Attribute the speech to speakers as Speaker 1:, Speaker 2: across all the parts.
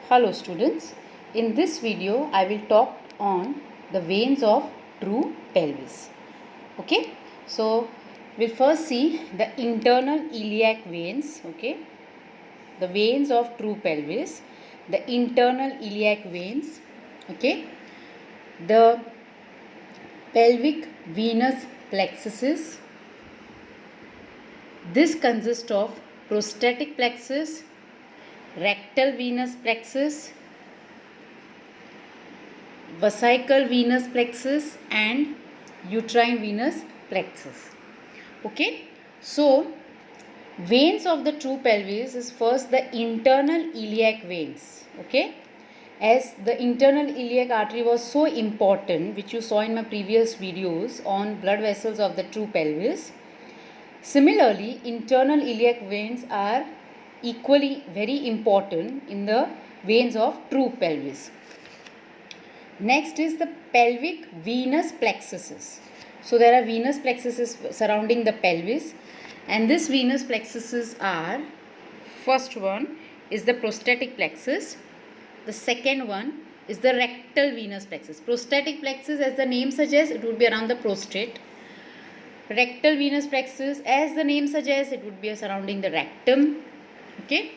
Speaker 1: Hello students, in this video I will talk on the veins of true pelvis. Okay, so we'll first see the internal iliac veins. Okay, the veins of true pelvis, the internal iliac veins. Okay, the pelvic venous plexuses. This consists of prostatic plexus, rectal venous plexus, vesical venous plexus and uterine venous plexus. Okay, so veins of the true pelvis is first the internal iliac veins. Okay, as the internal iliac artery was so important, which you saw in my previous videos on blood vessels of the true pelvis. Similarly, internal iliac veins are equally very important in the veins of true pelvis. Next is the pelvic venous plexuses. So there are venous plexuses surrounding the pelvis, and this venous plexuses are, first one is the prostatic plexus, the second one is the rectal venous plexus. Prostatic plexus, as the name suggests, it would be around the prostate. Rectal venous plexus, as the name suggests, it would be surrounding the rectum. Okay.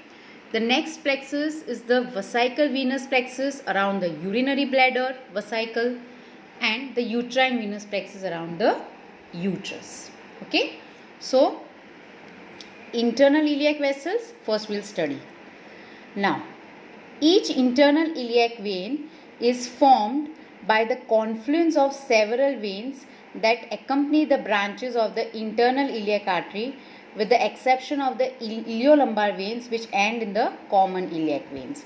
Speaker 1: The next plexus is the vesical venous plexus around the urinary bladder vesicle, and the uterine venous plexus around the uterus. Okay. So, internal iliac vessels first we'll study. Now, each internal iliac vein is formed by the confluence of several veins that accompany the branches of the internal iliac artery, with the exception of the iliolumbar veins which end in the common iliac veins.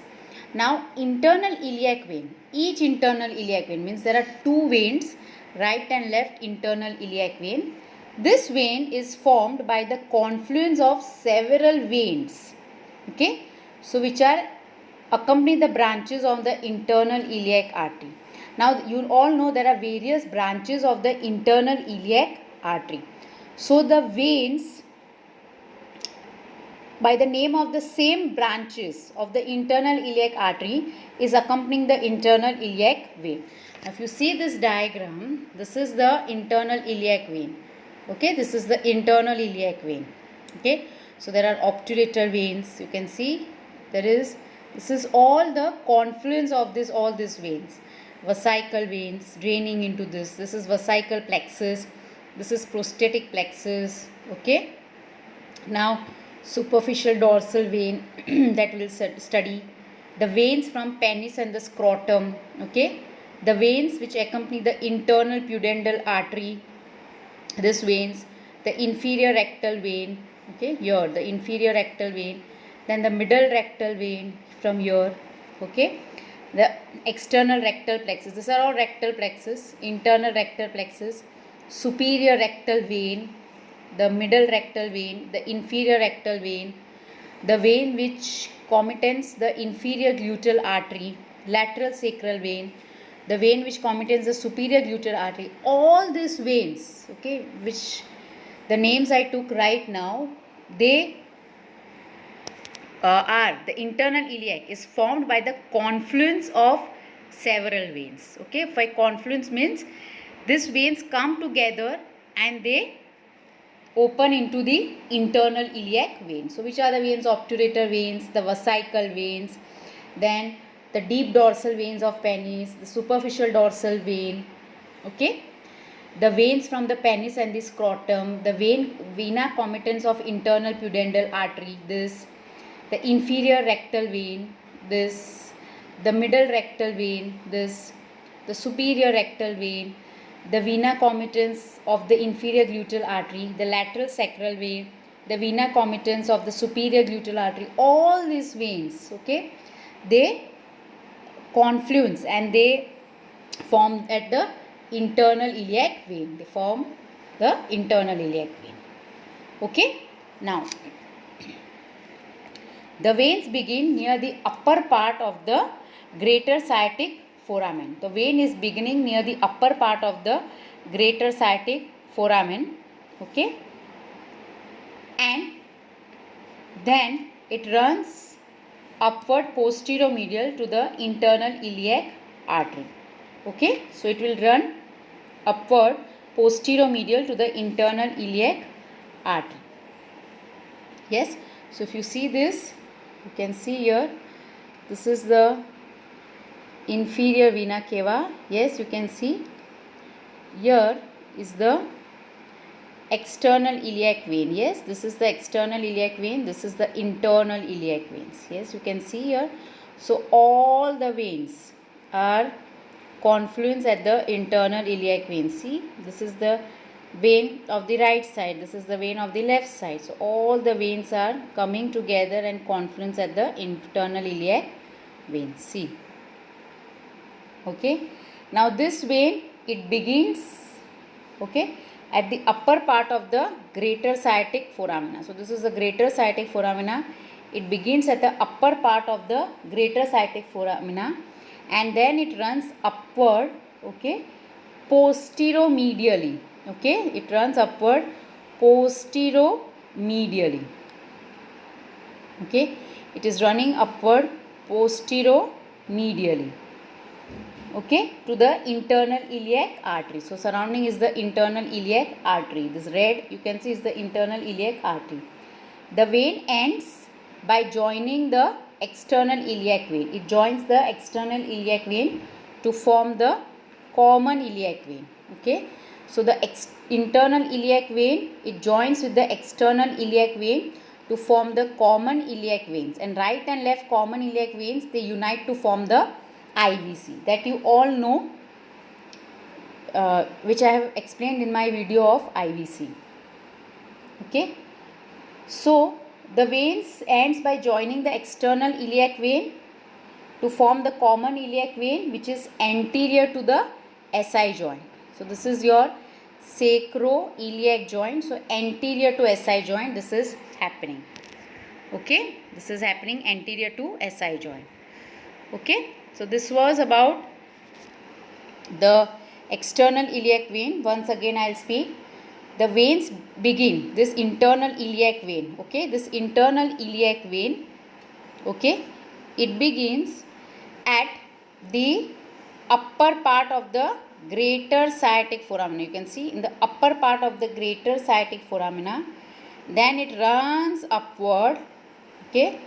Speaker 1: Now, internal iliac vein, each internal iliac vein means there are two veins, right and left internal iliac vein. This vein is formed by the confluence of several veins, okay, so which are accompany the branches of the internal iliac artery. Now, you all know there are various branches of the internal iliac artery. So, the veins by the name of the same branches of the internal iliac artery is accompanying the internal iliac vein. Now, if you see this diagram, this is the internal iliac vein. Okay, this is the internal iliac vein. Okay, so there are obturator veins. You can see this is all the confluence of all these veins. Vesical veins draining into this. This is vesical plexus. This is prostatic plexus. Okay. Now, superficial dorsal vein that we'll study. The veins from penis and the scrotum. Okay. The veins which accompany the internal pudendal artery. This veins. The inferior rectal vein. Okay. Here the inferior rectal vein. Then the middle rectal vein from here. Okay. The external rectal plexus. These are all rectal plexus. Internal rectal plexus. Superior rectal vein. The middle rectal vein, the inferior rectal vein, the vein which commutates the inferior gluteal artery, lateral sacral vein, the vein which commutates the superior gluteal artery. All these veins, okay, which the names I took right now, they are the internal iliac is formed by the confluence of several veins. Okay, by confluence means these veins come together and they open into the internal iliac vein. So, which are the veins? Obturator veins, the vesical veins, then the deep dorsal veins of penis, the superficial dorsal vein, okay, the veins from the penis and the scrotum, the vena comitans of internal pudendal artery, this, the inferior rectal vein, this, the middle rectal vein, this, the superior rectal vein, the vena comitans of the inferior gluteal artery, the lateral sacral vein, the vena comitans of the superior gluteal artery. All these veins, okay, they confluence and they form at the internal iliac vein. They form the internal iliac vein. Okay. Now, the veins begin near the upper part of the greater sciatic foramen. The vein is beginning near the upper part of the greater sciatic foramen. Okay. And then it runs upward posteromedial to the internal iliac artery. Okay, so it will run upward posteromedial to the internal iliac artery. Yes, so if you see this, you can see here, this is the inferior vena cava. Yes, you can see here is the external iliac vein. Yes, this is the external iliac vein, this is the internal iliac veins. Yes, you can see here. So all the veins are confluence at the internal iliac vein. See, this is the vein of the right side, this is the vein of the left side. So all the veins are coming together and confluence at the internal iliac vein. See, okay, now this vein, it begins, okay, at the upper part of the greater sciatic foramina. So this is the greater sciatic foramina. It begins at the upper part of the greater sciatic foramina, and then it runs upward, okay, posteromedially. Okay, it runs upward posteromedially. Okay, it is running upward posteromedially, okay, to the internal iliac artery. So surrounding is the internal iliac artery. This red you can see is the internal iliac artery. The vein ends by joining the external iliac vein. It joins the external iliac vein to form the common iliac vein. Okay, so the internal iliac vein, it joins with the external iliac vein to form the common iliac veins, and right and left common iliac veins, they unite to form the IVC, that you all know, which I have explained in my video of IVC. Okay, so the veins ends by joining the external iliac vein to form the common iliac vein, which is anterior to the SI joint. So this is your sacroiliac joint. So anterior to SI joint, this is happening. Okay, this is happening anterior to SI joint. Okay, so this was about the external iliac vein. Once again I will speak. The veins begin, this internal iliac vein, okay, this internal iliac vein, okay, it begins at the upper part of the greater sciatic foramina. You can see in the upper part of the greater sciatic foramina. Then it runs upward, okay,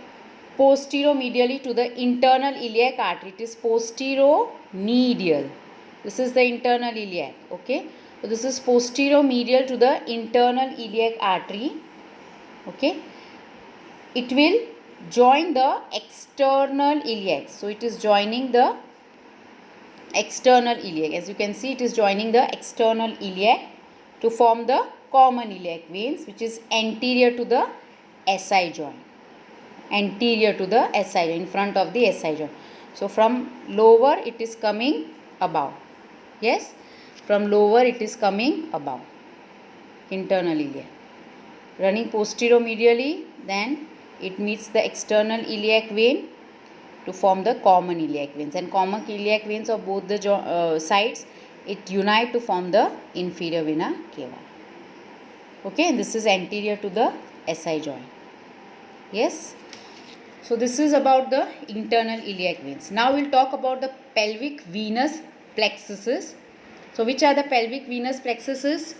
Speaker 1: posteromedially to the internal iliac artery. It is posteromedial. This is the internal iliac, okay. So this is posteromedial to the internal iliac artery, okay. It will join the external iliac. So it is joining the external iliac. As you can see, it is joining the external iliac to form the common iliac veins, which is anterior to the SI joint. Anterior to the SI joint, in front of the SI joint. So from lower it is coming above. Yes, from lower it is coming above. Internal iliac. Running posteromedially, then it meets the external iliac vein to form the common iliac veins, and common iliac veins of both the sides, it unite to form the inferior vena cava. Okay, and this is anterior to the SI joint. Yes, so this is about the internal iliac veins. Now we'll talk about the pelvic venous plexuses. So which are the pelvic venous plexuses?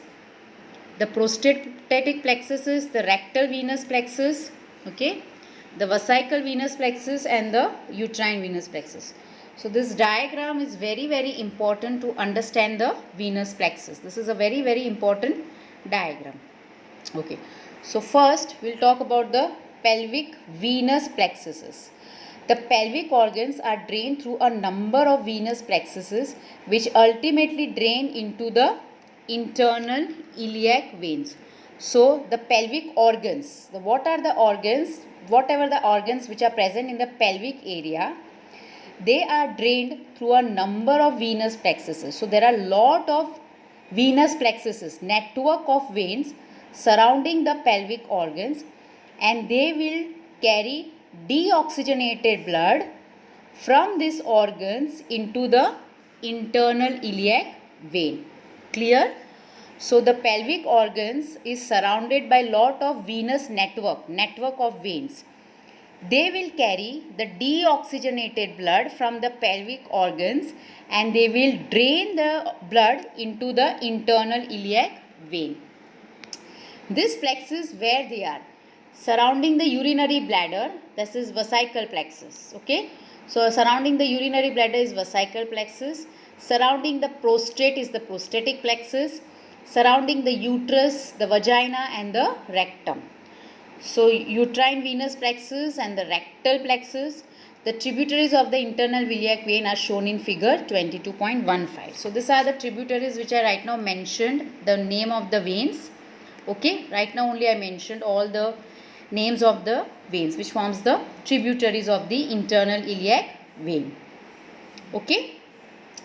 Speaker 1: The prostatic plexuses, the rectal venous plexus, okay, the vesical venous plexus, and the uterine venous plexus. So this diagram is very, very important to understand the venous plexus. This is a very, very important diagram. Okay, so first we'll talk about the pelvic venous plexuses. The pelvic organs are drained through a number of venous plexuses, which ultimately drain into the internal iliac veins. So the pelvic organs, what are the organs? Whatever the organs which are present in the pelvic area, they are drained through a number of venous plexuses. So there are a lot of venous plexuses, network of veins surrounding the pelvic organs, and they will carry deoxygenated blood from these organs into the internal iliac vein. Clear? So the pelvic organs is surrounded by lot of venous network of veins, they will carry the deoxygenated blood from the pelvic organs and they will drain the blood into the internal iliac vein. This plexus, where they are? Surrounding the urinary bladder, this is vesical plexus. Okay, so surrounding the urinary bladder is vesical plexus. Surrounding the prostate is the prostatic plexus. Surrounding the uterus, the vagina and the rectum. So uterine venous plexus and the rectal plexus. The tributaries of the internal iliac vein are shown in figure 22.15. So these are the tributaries which I right now mentioned the name of the veins. Okay, right now only I mentioned all the names of the veins which forms the tributaries of the internal iliac vein. Okay,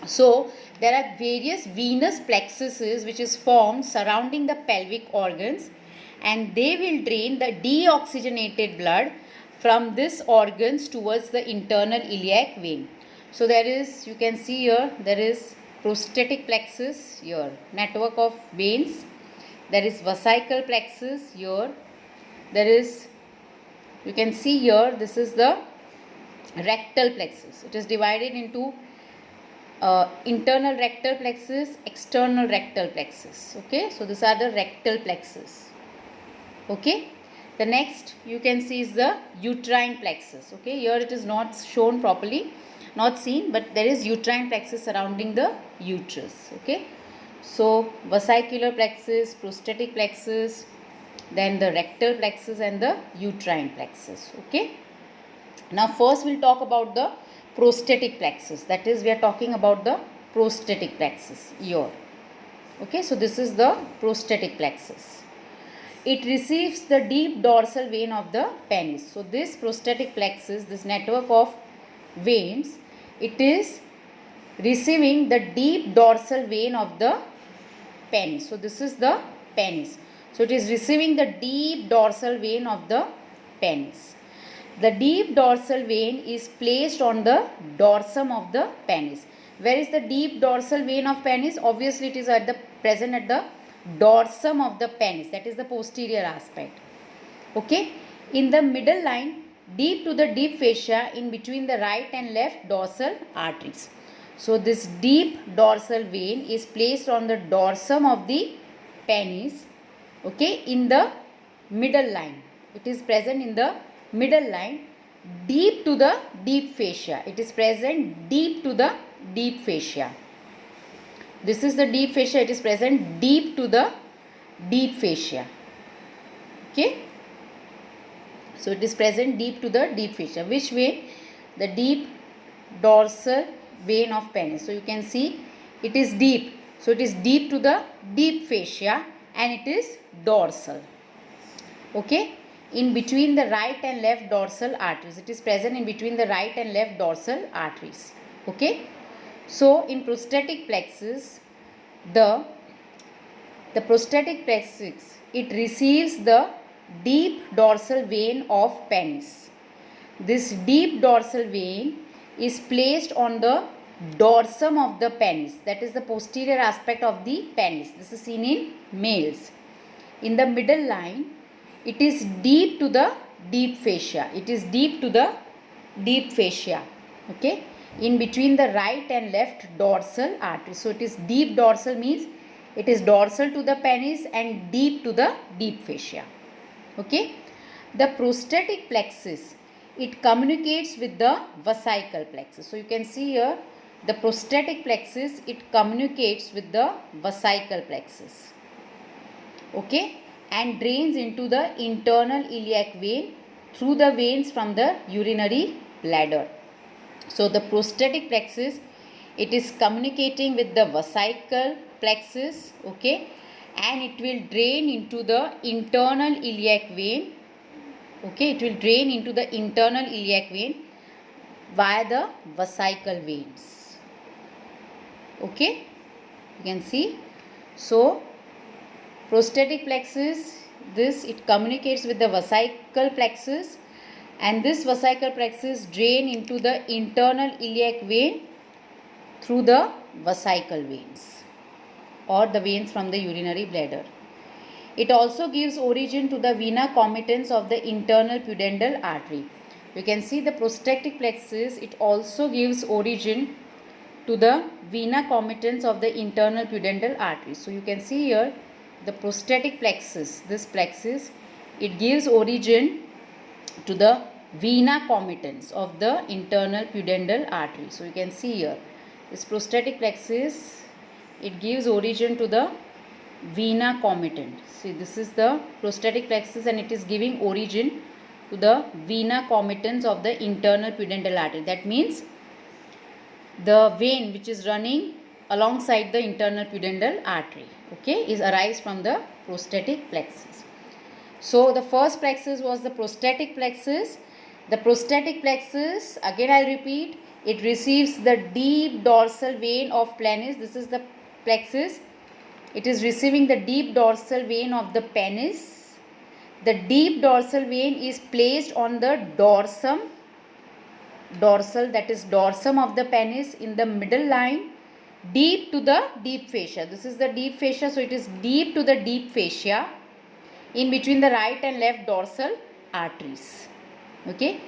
Speaker 1: so there are various venous plexuses which is formed surrounding the pelvic organs and they will drain the deoxygenated blood from these organs towards the internal iliac vein. So there is, you can see here, there is prostatic plexus here, network of veins. There is vesical plexus here. There is, you can see here, this is the rectal plexus. It is divided into internal rectal plexus, external rectal plexus. Okay, so these are the rectal plexus. Okay, the next you can see is the uterine plexus. Okay, here it is not shown properly, not seen, but there is uterine plexus surrounding the uterus. Okay, so vesicular plexus, prostatic plexus, then the rectal plexus and the uterine plexus. Okay, now first we'll talk about the prostatic plexus, that is we are talking about the prostatic plexus here. Okay, so this is the prostatic plexus. It receives the deep dorsal vein of the penis. So this prostatic plexus, this network of veins, it is receiving the deep dorsal vein of the penis. So this is the penis. So it is receiving the deep dorsal vein of the penis. The deep dorsal vein is placed on the dorsum of the penis. Where is the deep dorsal vein of penis? Obviously it is present at the dorsum of the penis, that is the posterior aspect. Okay, in the middle line, deep to the deep fascia in between the right and left dorsal arteries. So this deep dorsal vein is placed on the dorsum of the penis. Okay, in the middle line, it is present in the middle line, deep to the deep fascia. It is present deep to the deep fascia. This is the deep fascia. It is present deep to the deep fascia. Okay, so it is present deep to the deep fascia. Which vein? The deep dorsal vein of penis. So you can see it is deep. So it is deep to the deep fascia and it is dorsal. Okay, in between the right and left dorsal arteries. It is present in between the right and left dorsal arteries. Okay, so in prostatic plexus, the prostatic plexus, it receives the deep dorsal vein of penis. This deep dorsal vein is placed on the dorsum of the penis, that is the posterior aspect of the penis. This is seen in males. In the middle line, it is deep to the deep fascia. It is deep to the deep fascia. Okay, in between the right and left dorsal artery. So it is deep dorsal means it is dorsal to the penis and deep to the deep fascia. Okay, the prostatic plexus, it communicates with the vesical plexus. So you can see here the prostatic plexus, it communicates with the vesical plexus. Okay, and drains into the internal iliac vein through the veins from the urinary bladder. So the prostatic plexus, it is communicating with the vesical plexus. Okay, and it will drain into the internal iliac vein. Okay, it will drain into the internal iliac vein via the vesical veins. Okay, you can see. So prostatic plexus, this it communicates with the vesical plexus and this vesical plexus drain into the internal iliac vein through the vesical veins or the veins from the urinary bladder. It also gives origin to the vena comitans of the internal pudendal artery. You can see the prostatic plexus, it also gives origin to the vena comitans of the internal pudendal artery. So you can see here the prostatic plexus, this plexus, it gives origin to the vena comitans of the internal pudendal artery. So you can see here this prostatic plexus, it gives origin to the vena comitant. See, this is the prostatic plexus and it is giving origin to the vena comitans of the internal pudendal artery. That means the vein which is running alongside the internal pudendal artery, okay, is arise from the prostatic plexus. So the first plexus was the prostatic plexus. The prostatic plexus, again I repeat, it receives the deep dorsal vein of penis. This is the plexus. It is receiving the deep dorsal vein of the penis. The deep dorsal vein is placed on the dorsum, that is dorsum of the penis in the middle line, deep to the deep fascia. This is the deep fascia, so it is deep to the deep fascia in between the right and left dorsal arteries. Okay,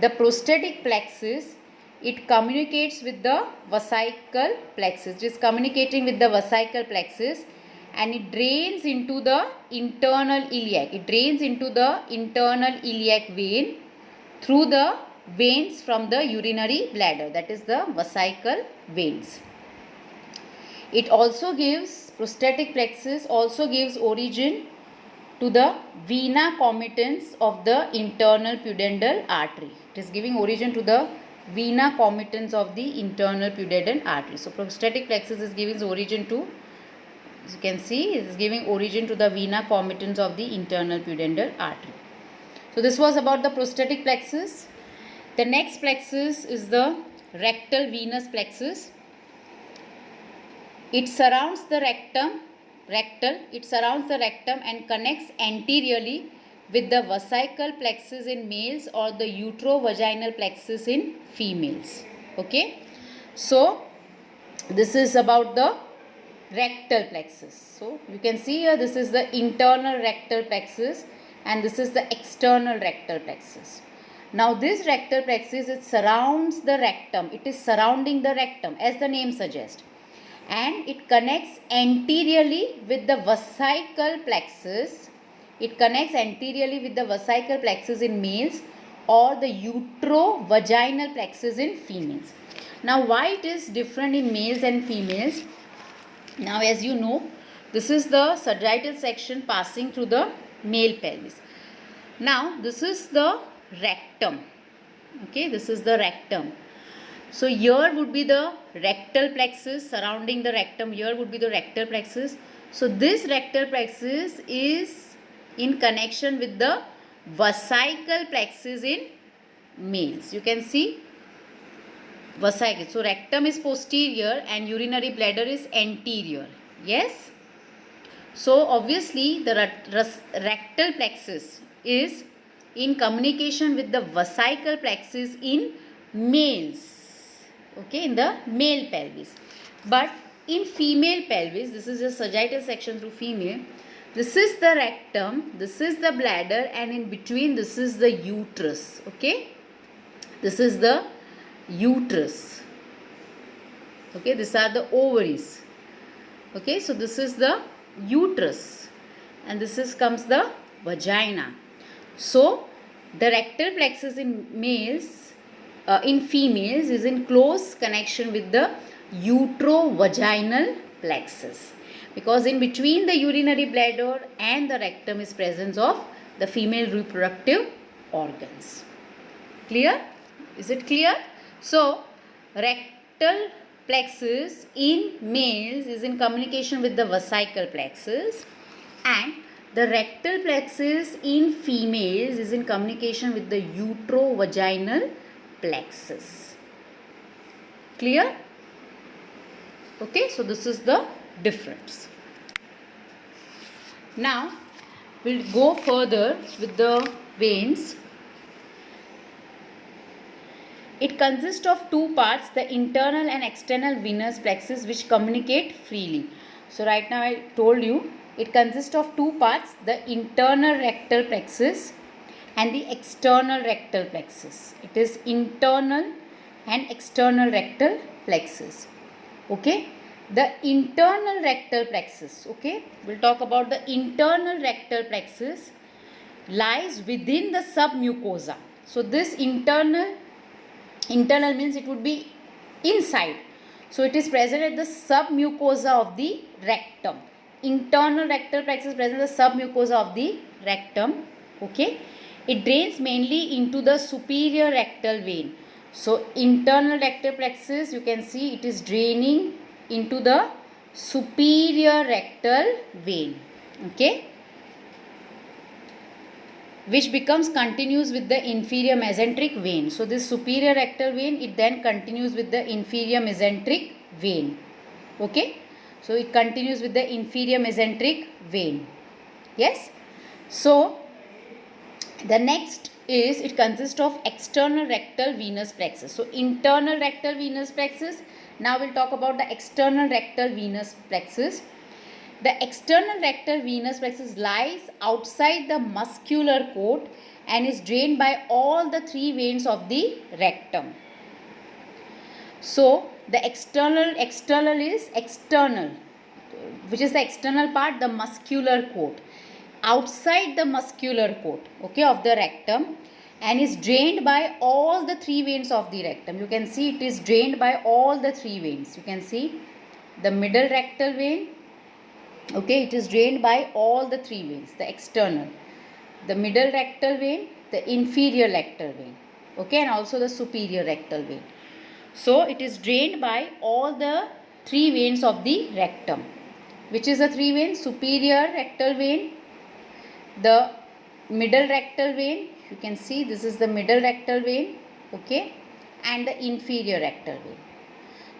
Speaker 1: the prostatic plexus, it communicates with the vesical plexus. It is communicating with the vesical plexus and it drains into the internal iliac. It drains into the internal iliac vein through the veins from the urinary bladder, that is the vesical veins. It also gives, prostatic plexus also gives origin to the vena comitans of the internal pudendal artery. It is giving origin to the vena comitans of the internal pudendal artery. So prostatic plexus is giving origin to, as you can see, it is giving origin to the vena comitans of the internal pudendal artery. So this was about the prostatic plexus. The next plexus is the rectal venous plexus. It surrounds the rectum, it surrounds the rectum and connects anteriorly with the vesical plexus in males or the uterovaginal plexus in females. Okay, so this is about the rectal plexus. So you can see here, this is the internal rectal plexus and this is the external rectal plexus. Now this rectal plexus, it surrounds the rectum. It is surrounding the rectum as the name suggests. And it connects anteriorly with the vesical plexus. It connects anteriorly with the vesical plexus in males or the uterovaginal plexus in females. Now why it is different in males and females? Now as you know, this is the sagittal section passing through the male pelvis. Now this is the rectum. Okay, this is the rectum. So here would be the rectal plexus surrounding the rectum. Here would be the rectal plexus. So this rectal plexus is in connection with the vesical plexus in males. You can see vesicle. So rectum is posterior and urinary bladder is anterior. Yes. So obviously the rectal plexus is in communication with the vesical plexus in males. Okay, in the male pelvis. But in female pelvis, this is a sagittal section through female. This is the rectum, this is the bladder, and in between this is the uterus. Okay, this is the uterus. Okay, these are the ovaries. Okay, so this is the uterus and this is comes the vagina. So the rectal plexus in males, in females is in close connection with the uterovaginal plexus, because in between the urinary bladder and the rectum is presence of the female reproductive organs. Clear? Is it clear? So rectal plexus in males is in communication with the vesical plexus and the rectal plexus in females is in communication with the uterovaginal plexus. Clear? Okay, so this is the difference. Now we'll go further with the veins. It consists of two parts, the internal and external venous plexus, which communicate freely. So right now I told you it consists of two parts, the internal rectal plexus and the external rectal plexus. It is internal and external rectal plexus. Okay, the internal rectal plexus, okay, we'll talk about the internal rectal plexus, lies within the submucosa. So this internal means it would be inside. So it is present at the submucosa of the rectum. Internal rectal plexus present at the submucosa of the rectum. Okay, it drains mainly into the superior rectal vein. So internal rectal plexus, you can see it is draining into the superior rectal vein. Okay, which becomes continuous with the inferior mesenteric vein. So this superior rectal vein, it then continues with the inferior mesenteric vein. Okay, so it continues with the inferior mesenteric vein. Yes. So the next is, it consists of external rectal venous plexus. So internal rectal venous plexus. Now we'll talk about the external rectal venous plexus. The external rectal venous plexus lies outside the muscular coat and is drained by all the three veins of the rectum. So the external is external, which is the external part, the muscular coat. Outside the muscular coat, okay, of the rectum, and is drained by all the three veins of the rectum. You can see it is drained by all the three veins. You can see the middle rectal vein. Okay, it is drained by all the three veins, the external, the middle rectal vein, the inferior rectal vein, okay, and also the superior rectal vein. So it is drained by all the three veins of the rectum. Which is the three veins? Superior rectal vein, the middle rectal vein, you can see this is the middle rectal vein, okay, and the inferior rectal vein.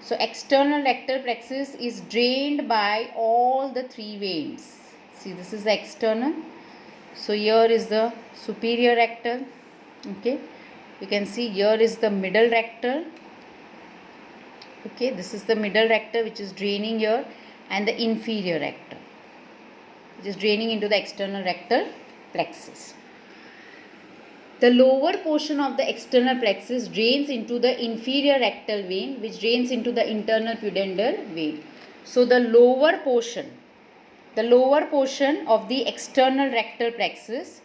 Speaker 1: So external rectal plexus is drained by all the three veins. See, this is the external. So here is the superior rectal, okay, you can see here is the middle rectal, okay, this is the middle rectal which is draining here, and the inferior rectal which is draining into the external rectal plexus. The lower portion of the external plexus drains into the inferior rectal vein, which drains into the internal pudendal vein. So the lower portion of the external rectal plexus,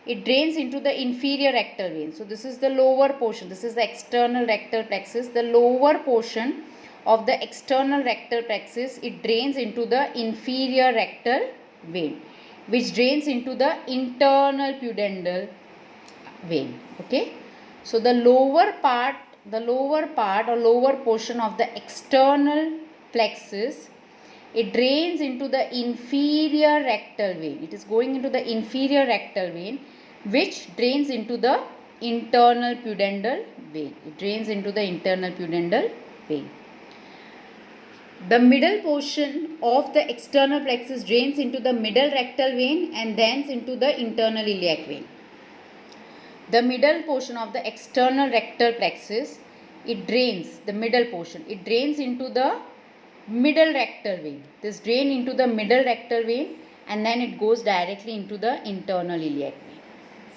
Speaker 1: it drains into the inferior rectal vein. So this is the lower portion. This is the external rectal plexus. The lower portion of the external rectal plexus, it drains into the inferior rectal vein, which drains into the internal pudendal vein. Okay, so the lower part or lower portion of the external plexus, it drains into the inferior rectal vein. It is going into the inferior rectal vein, which drains into the internal pudendal vein. It drains into the internal pudendal vein. The middle portion of the external plexus drains into the middle rectal vein and thence into the internal iliac vein. The middle portion of the external rectal plexus, it drains, the middle portion, it drains into the middle rectal vein. This drain into the middle rectal vein and then it goes directly into the internal iliac vein.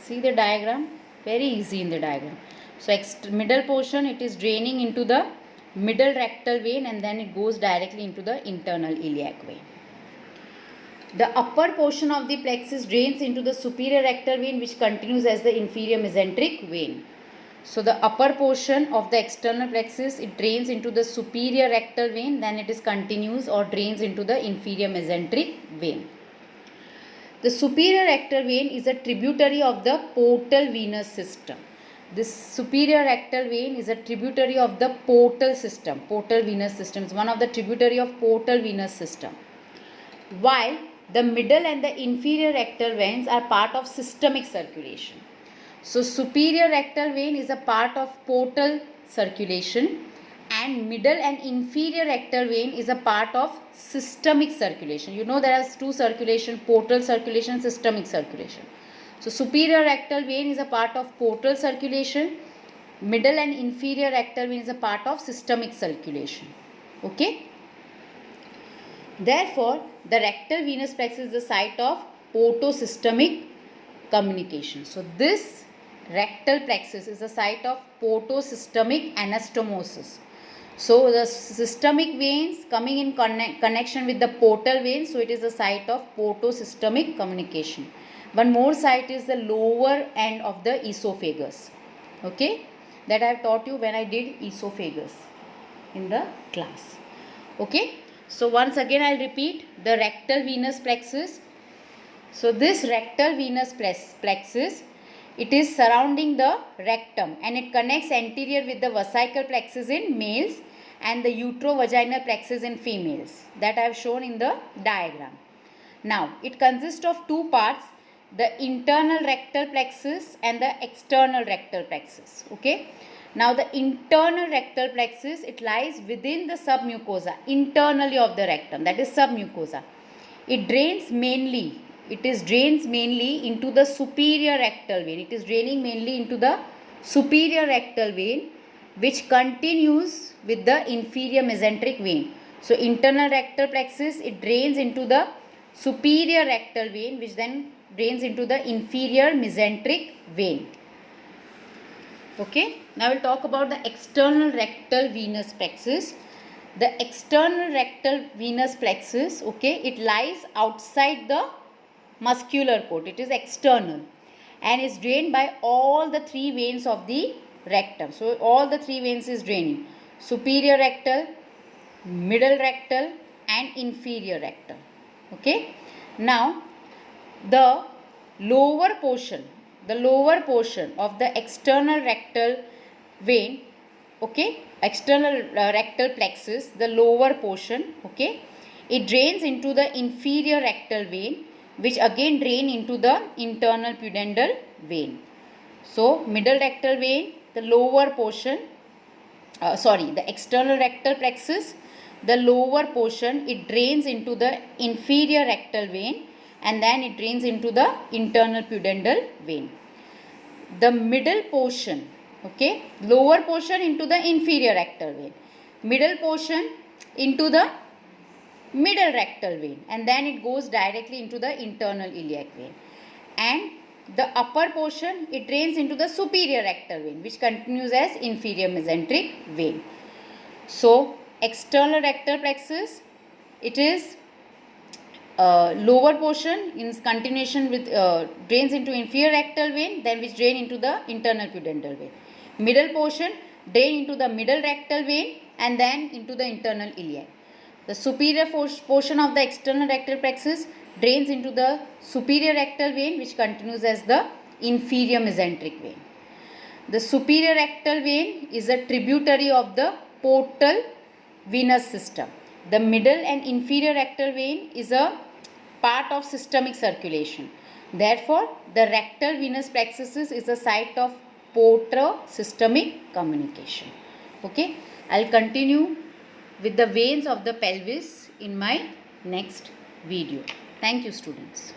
Speaker 1: See the diagram? Very easy in the diagram. So middle portion, it is draining into the middle rectal vein and then it goes directly into the internal iliac vein. The upper portion of the plexus drains into the superior rectal vein, which continues as the inferior mesenteric vein. So the upper portion of the external plexus, it drains into the superior rectal vein, then it is continues or drains into the inferior mesenteric vein. The superior rectal vein is a tributary of the portal venous system. This superior rectal vein is a tributary of the portal system. Portal venous system is one of the tributary of portal venous system. While the middle and the inferior rectal veins are part of systemic circulation. So superior rectal vein is a part of portal circulation and middle and inferior rectal vein is a part of systemic circulation. You know there are two circulation, portal circulation, systemic circulation. So superior rectal vein is a part of portal circulation, middle and inferior rectal vein is a part of systemic circulation. Okay. Therefore, the rectal venous plexus is the site of portosystemic communication. So this rectal plexus is the site of portosystemic anastomosis. So the systemic veins coming in connection with the portal veins, so it is the site of portosystemic communication. One more site is the lower end of the esophagus. Okay, that I have taught you when I did esophagus in the class. Okay, so once again I will repeat the rectal venous plexus. So this rectal venous plexus, it is surrounding the rectum and it connects anterior with the vesical plexus in males and the uterovaginal plexus in females, that I have shown in the diagram. Now it consists of two parts, the internal rectal plexus and the external rectal plexus. Okay. Now the internal rectal plexus, it lies within the submucosa, internally of the rectum, that is submucosa. It drains mainly into the superior rectal vein. It is draining mainly into the superior rectal vein, which continues with the inferior mesenteric vein. So internal rectal plexus, it drains into the superior rectal vein, which then drains into the inferior mesenteric vein. Okay, now we'll talk about the external rectal venous plexus. The external rectal venous plexus, okay, it lies outside the muscular coat. It is external and is drained by all the three veins of the rectum. So all the three veins is draining: superior rectal, middle rectal and inferior rectal. Okay, now the lower portion of the external rectal vein, okay, external rectal plexus, the lower portion, okay, it drains into the inferior rectal vein, which again drain into the internal pudendal vein. So middle rectal vein, the lower portion, the external rectal plexus, the lower portion, it drains into the inferior rectal vein and then it drains into the internal pudendal vein. The middle portion, okay, lower portion into the inferior rectal vein, middle portion into the middle rectal vein, and then it goes directly into the internal iliac vein, and the upper portion, it drains into the superior rectal vein, which continues as inferior mesenteric vein. So external rectal plexus, it is lower portion in continuation with drains into inferior rectal vein, then which drain into the internal pudendal vein. Middle portion drain into the middle rectal vein and then into the internal iliac. The superior portion of the external rectal plexus drains into the superior rectal vein, which continues as the inferior mesenteric vein. The superior rectal vein is a tributary of the portal venous system. The middle and inferior rectal vein is a part of systemic circulation. Therefore, the rectal venous plexus is a site of portosystemic communication. Okay, I'll continue with the veins of the pelvis in my next video. Thank you, students.